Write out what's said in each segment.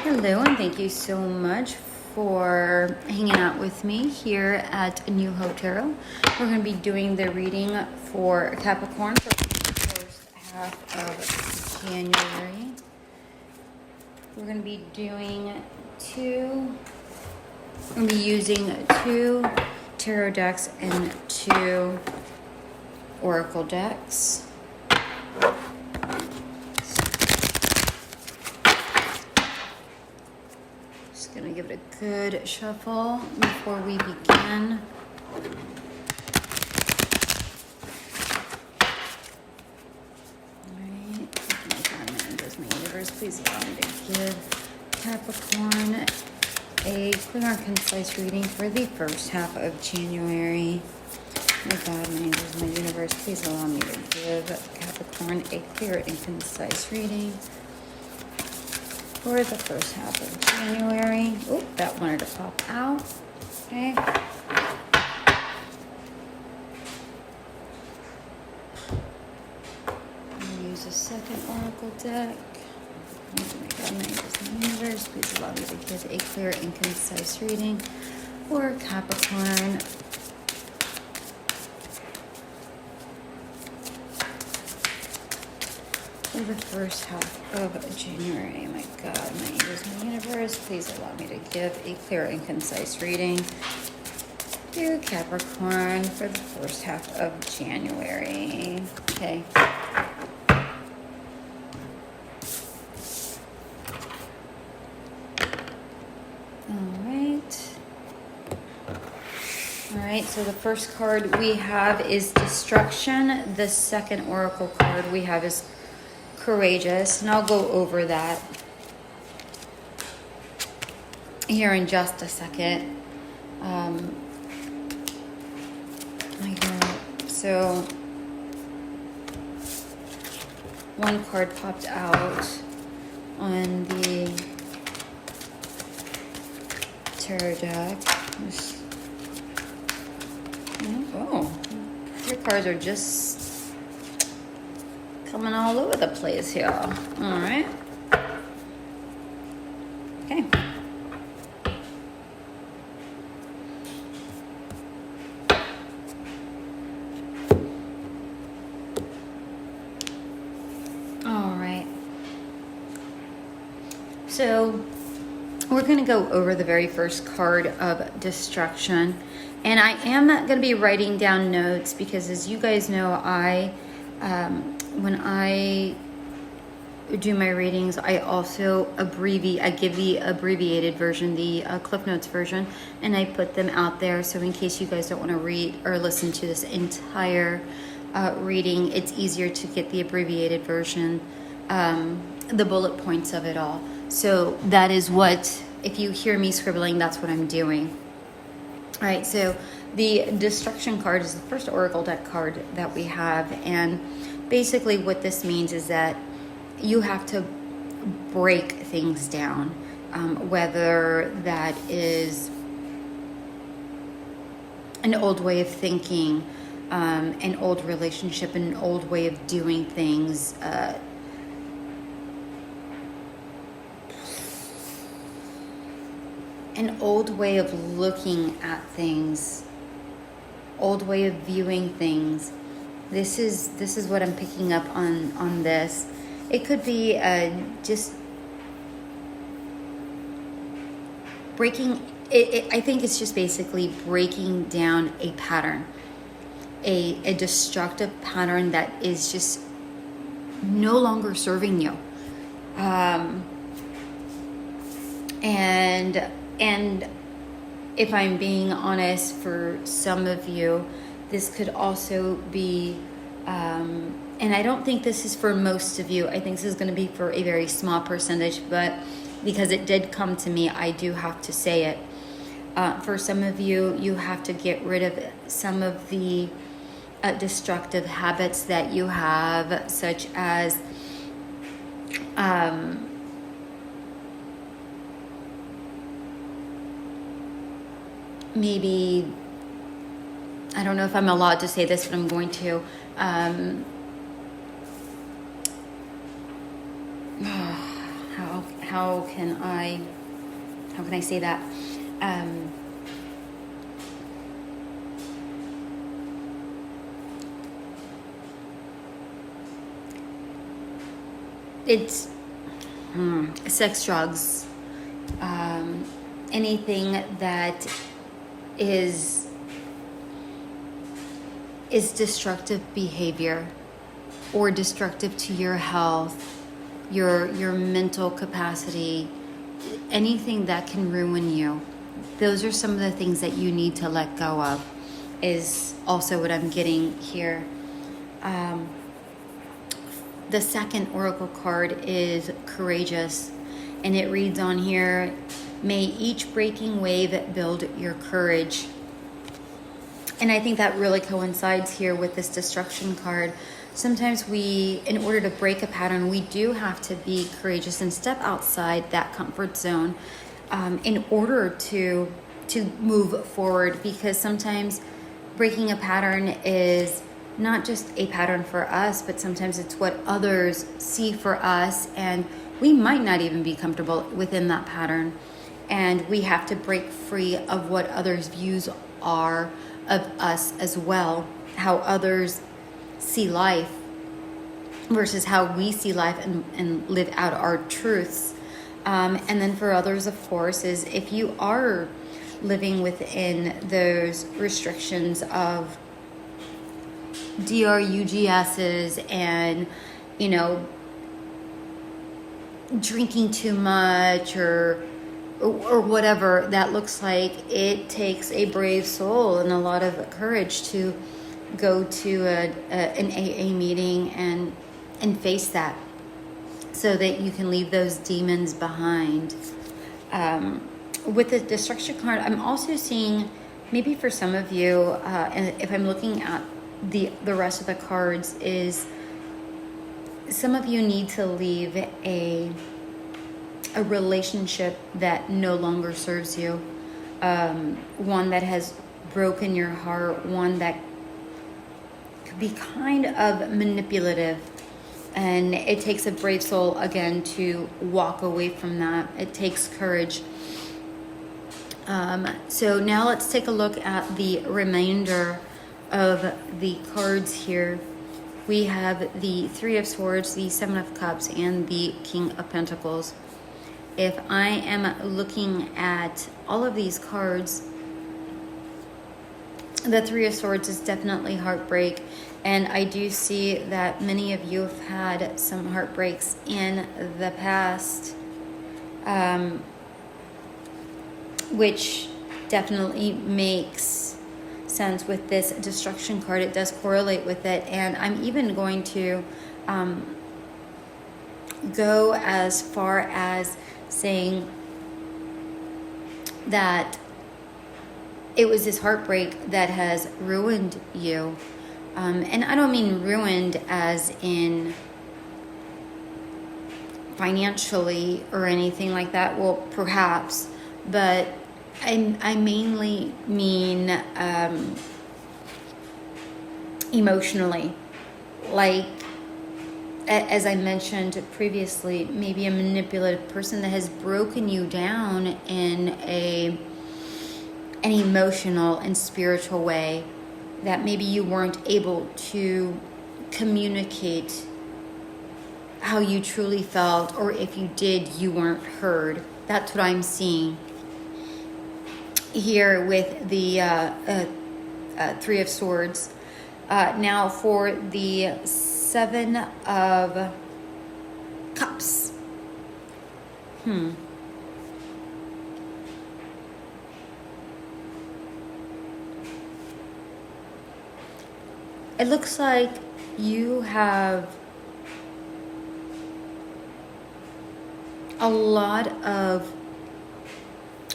Hello, and thank you so much for hanging out with me here at New Hope Tarot. We're going to be doing the reading for Capricorn for the first half of January. We're going to be using two tarot decks and two oracle decks. Gonna give it a good shuffle before we begin. Alright, does my universe please allow me to give Capricorn a clear and concise reading for the first half of January. My God, my angels, my universe, please allow me to give Capricorn a clear and concise reading for the first half of January. Oh, that wanted to pop out. Okay. I'm going to use a second oracle deck. Oh my God, my angels, my universe, please allow me to give a clear and concise reading for Capricorn. For the first half of January. My God, my angels, my universe, please allow me to give a clear and concise reading to Capricorn for the first half of January. Okay. All right, so the first card we have is Destruction. The second oracle card we have is Courageous, and I'll go over that here in just a second. So one card popped out on the tarot deck. Oh, your cards are just coming all over the place here. All right. Okay. All right. So we're going to go over the very first card of Destruction. And I am going to be writing down notes because, as you guys know, when I do my readings, I also I give the abbreviated version, the Cliff Notes version, and I put them out there. So in case you guys don't want to read or listen to this entire reading, it's easier to get the abbreviated version, the bullet points of it all. So that is what, if you hear me scribbling, that's what I'm doing. All right, so the Destruction card is the first oracle deck card that we have, and basically what this means is that you have to break things down, whether that is an old way of thinking, an old relationship, an old way of doing things, an old way of looking at things, old way of viewing things. This is what I'm picking up on this. It could be just breaking. I think it's just basically breaking down a pattern, a destructive pattern that is just no longer serving you, and if I'm being honest, for some of you, this could also be, and I don't think this is for most of you. I think this is going to be for a very small percentage, but because it did come to me, I do have to say it. For some of you, you have to get rid of some of the destructive habits that you have, such as maybe, I don't know if I'm allowed to say this, but I'm going to. how can I say that? It's sex, drugs, anything that is destructive behavior or destructive to your health, your mental capacity, anything that can ruin you. Those are some of the things that you need to let go of, is also what I'm getting here. The second oracle card is courageous, and it reads on here, may each breaking wave build your courage. And I think that really coincides here with this destruction card. Sometimes we, in order to break a pattern, we do have to be courageous and step outside that comfort zone in order to move forward, because sometimes breaking a pattern is not just a pattern for us, but sometimes it's what others see for us, and we might not even be comfortable within that pattern, and we have to break free of what others' views are of us as well, how others see life versus how we see life, and live out our truths. And then for others, of course, is if you are living within those restrictions of DRUGSs and, you know, drinking too much or whatever that looks like, it takes a brave soul and a lot of courage to go to an AA meeting and face that, so that you can leave those demons behind. With the destruction card, I'm also seeing, maybe for some of you, and if I'm looking at the rest of the cards, is some of you need to leave a relationship that no longer serves you, one that has broken your heart, one that could be kind of manipulative, and it takes a brave soul again to walk away from that. It takes courage. So now let's take a look at the remainder of the cards here. We have the Three of Swords, the Seven of Cups, and the King of Pentacles. If I am looking at all of these cards, the Three of Swords is definitely heartbreak, and I do see that many of you have had some heartbreaks in the past, which definitely makes sense with this destruction card. It does correlate with it, and I'm even going to go as far as saying that it was this heartbreak that has ruined you. And I don't mean ruined as in financially or anything like that. Well, perhaps, but I mainly mean emotionally. Like, as I mentioned previously, maybe a manipulative person that has broken you down in an emotional and spiritual way, that maybe you weren't able to communicate how you truly felt, or if you did, you weren't heard. That's what I'm seeing here with the Three of Swords. Now for the Seven of Cups. It looks like you have a lot of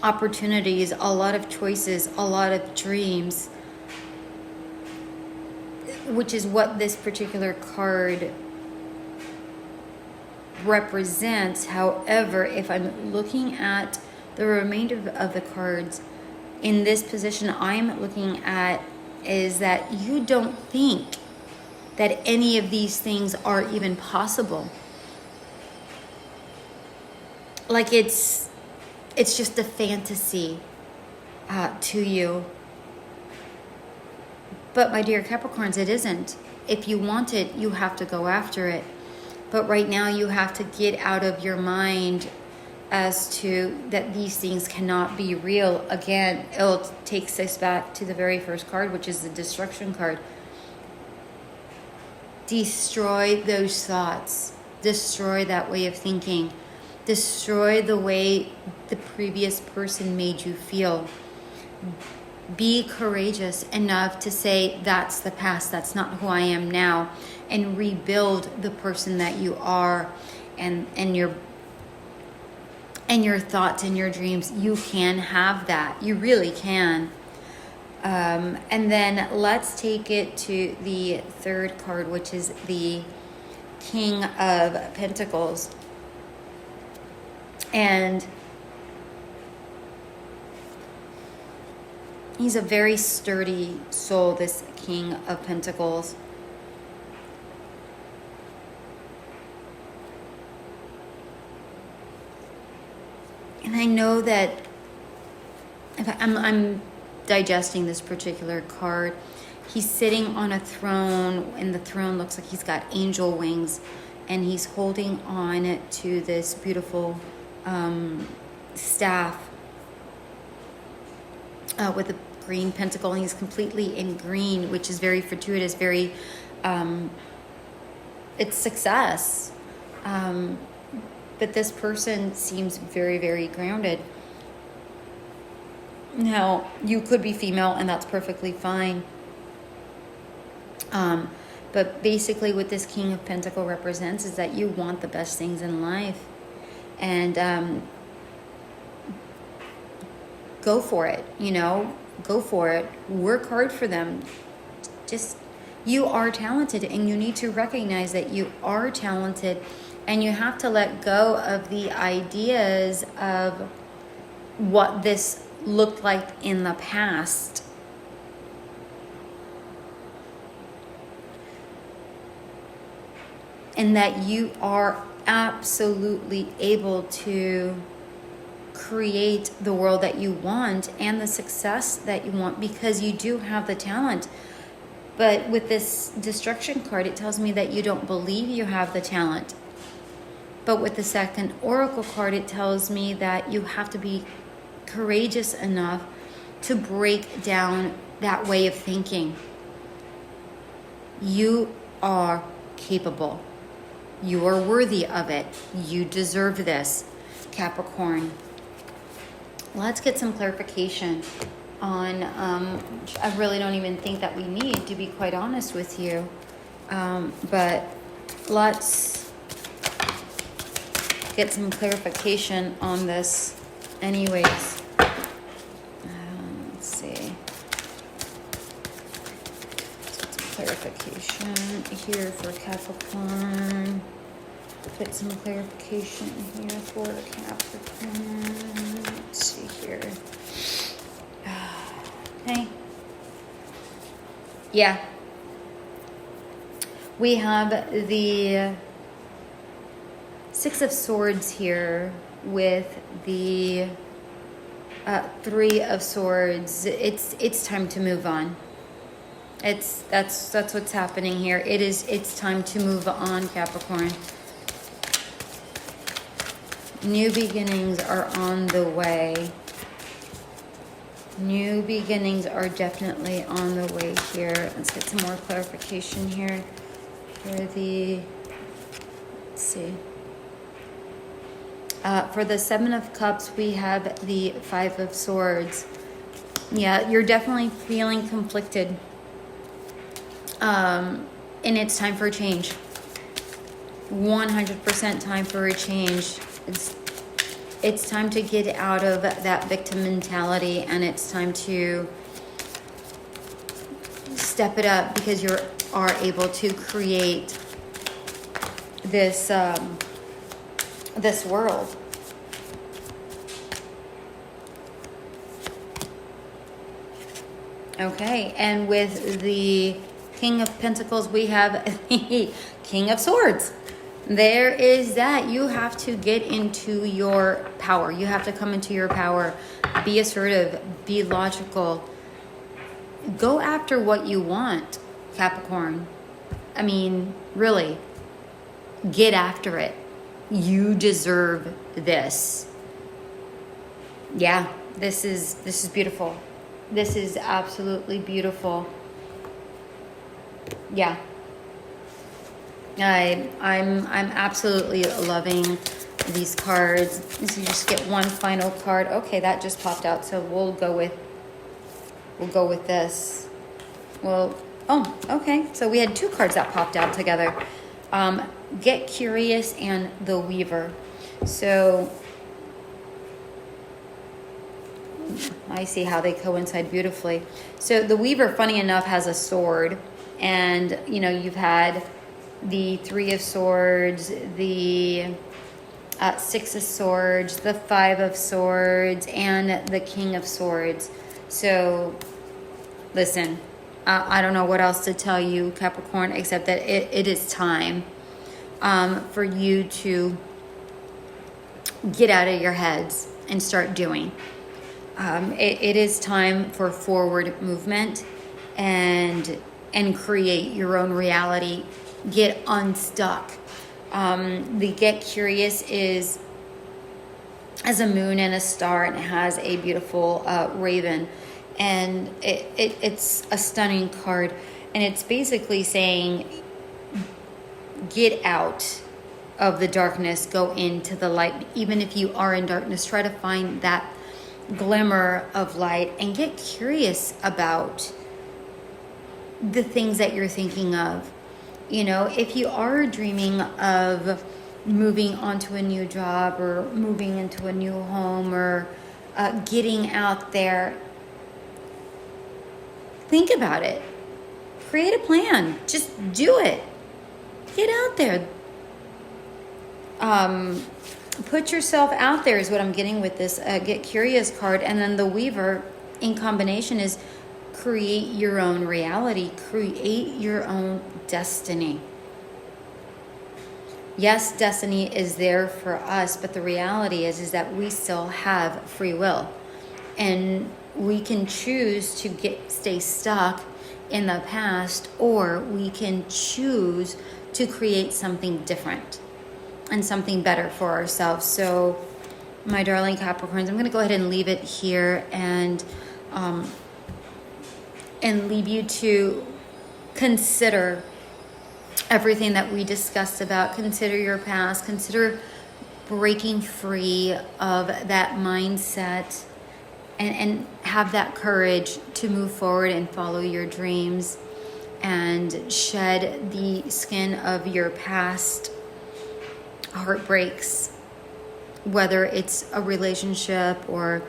opportunities, a lot of choices, a lot of dreams, which is what this particular card represents. However, if I'm looking at the remainder of the cards in this position, I'm looking at is that you don't think that any of these things are even possible. like it's just a fantasy to you. But my dear Capricorns, it isn't. If you want it, you have to go after it. But right now you have to get out of your mind as to that these things cannot be real. Again, it takes us back to the very first card, which is the destruction card. Destroy those thoughts. Destroy that way of thinking. Destroy the way the previous person made you feel. Be courageous enough to say, that's the past, that's not who I am now, and rebuild the person that you are, and your thoughts and your dreams. You can have that. You really can. And then let's take it to the third card, which is the King of Pentacles. And he's a very sturdy soul, this King of Pentacles. And I know that if I'm digesting this particular card, he's sitting on a throne, and the throne looks like he's got angel wings, and he's holding on to this beautiful staff with a green pentacle, and he's completely in green, which is very fortuitous, very it's success. But this person seems very, very grounded. Now, you could be female, and that's perfectly fine. But basically what this King of Pentacles represents is that you want the best things in life. And go for it, go for it. Work hard for them. Just, you are talented, and you need to recognize that you are talented, and you have to let go of the ideas of what this looked like in the past. And that you are absolutely able to create the world that you want and the success that you want, because you do have the talent. But with this destruction card, it tells me that you don't believe you have the talent. But with the second oracle card, it tells me that you have to be courageous enough to break down that way of thinking. You are capable. You are worthy of it. You deserve this, Capricorn. Let's get some clarification on, I really don't even think that we need, to be quite honest with you. But let's get some clarification on this anyways. Let's see. Get some clarification here for Capricorn. Put some clarification here for Capricorn. Let's see here. Okay. Yeah. We have the Six of Swords here with the Three of Swords. It's time to move on. That's what's happening here. It's time to move on, Capricorn. New beginnings are on the way. New beginnings are definitely on the way here. Let's get some more clarification here for the, let's see. For the Seven of Cups, we have the Five of Swords. Yeah, you're definitely feeling conflicted. And it's time for a change. 100% time for a change. It's time to get out of that victim mentality, and it's time to step it up, because you are able to create this this world. Okay, and with the King of Pentacles, we have the King of Swords. There is that. You have to get into your power. You have to come into your power. Be assertive. Be logical. Go after what you want, Capricorn. I mean, really. Get after it. You deserve this. Yeah, this is beautiful. This is absolutely beautiful. Yeah. I'm absolutely loving these cards. So you just get one final card. Okay, that just popped out, so we'll go with this. Well, oh, okay. So we had two cards that popped out together. Get Curious and the Weaver. So I see how they coincide beautifully. So the Weaver, funny enough, has a sword, and you know, you've had the Three of Swords, the Six of Swords, the Five of Swords, and the King of Swords. So listen, I don't know what else to tell you, Capricorn, except that it is time for you to get out of your heads and start doing. It is time for forward movement and create your own reality. Get unstuck. The Get Curious is as a moon and a star, and it has a beautiful raven, and it's a stunning card, and it's basically saying get out of the darkness, go into the light. Even if you are in darkness, try to find that glimmer of light and get curious about the things that you're thinking of. You know, if you are dreaming of moving onto a new job or moving into a new home or getting out there, think about it. Create a plan. Just do it. Get out there. Put yourself out there is what I'm getting with this Get Curious card. And then the Weaver in combination is create your own reality. Create your own destiny. Yes, destiny is there for us, but the reality is that we still have free will. And we can choose to stay stuck in the past, or we can choose to create something different and something better for ourselves. So, my darling Capricorns, I'm going to go ahead and leave it here and leave you to consider everything that we discussed about. Consider your past. Consider breaking free of that mindset and have that courage to move forward and follow your dreams and shed the skin of your past heartbreaks, whether it's a relationship or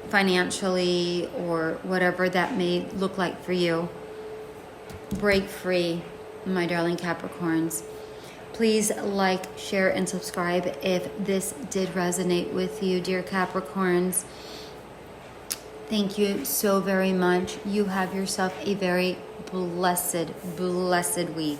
financially or whatever that may look like for you. Break free, my darling Capricorns. Please like, share, and subscribe if this did resonate with you, dear Capricorns. Thank you so very much. You have yourself a very blessed week.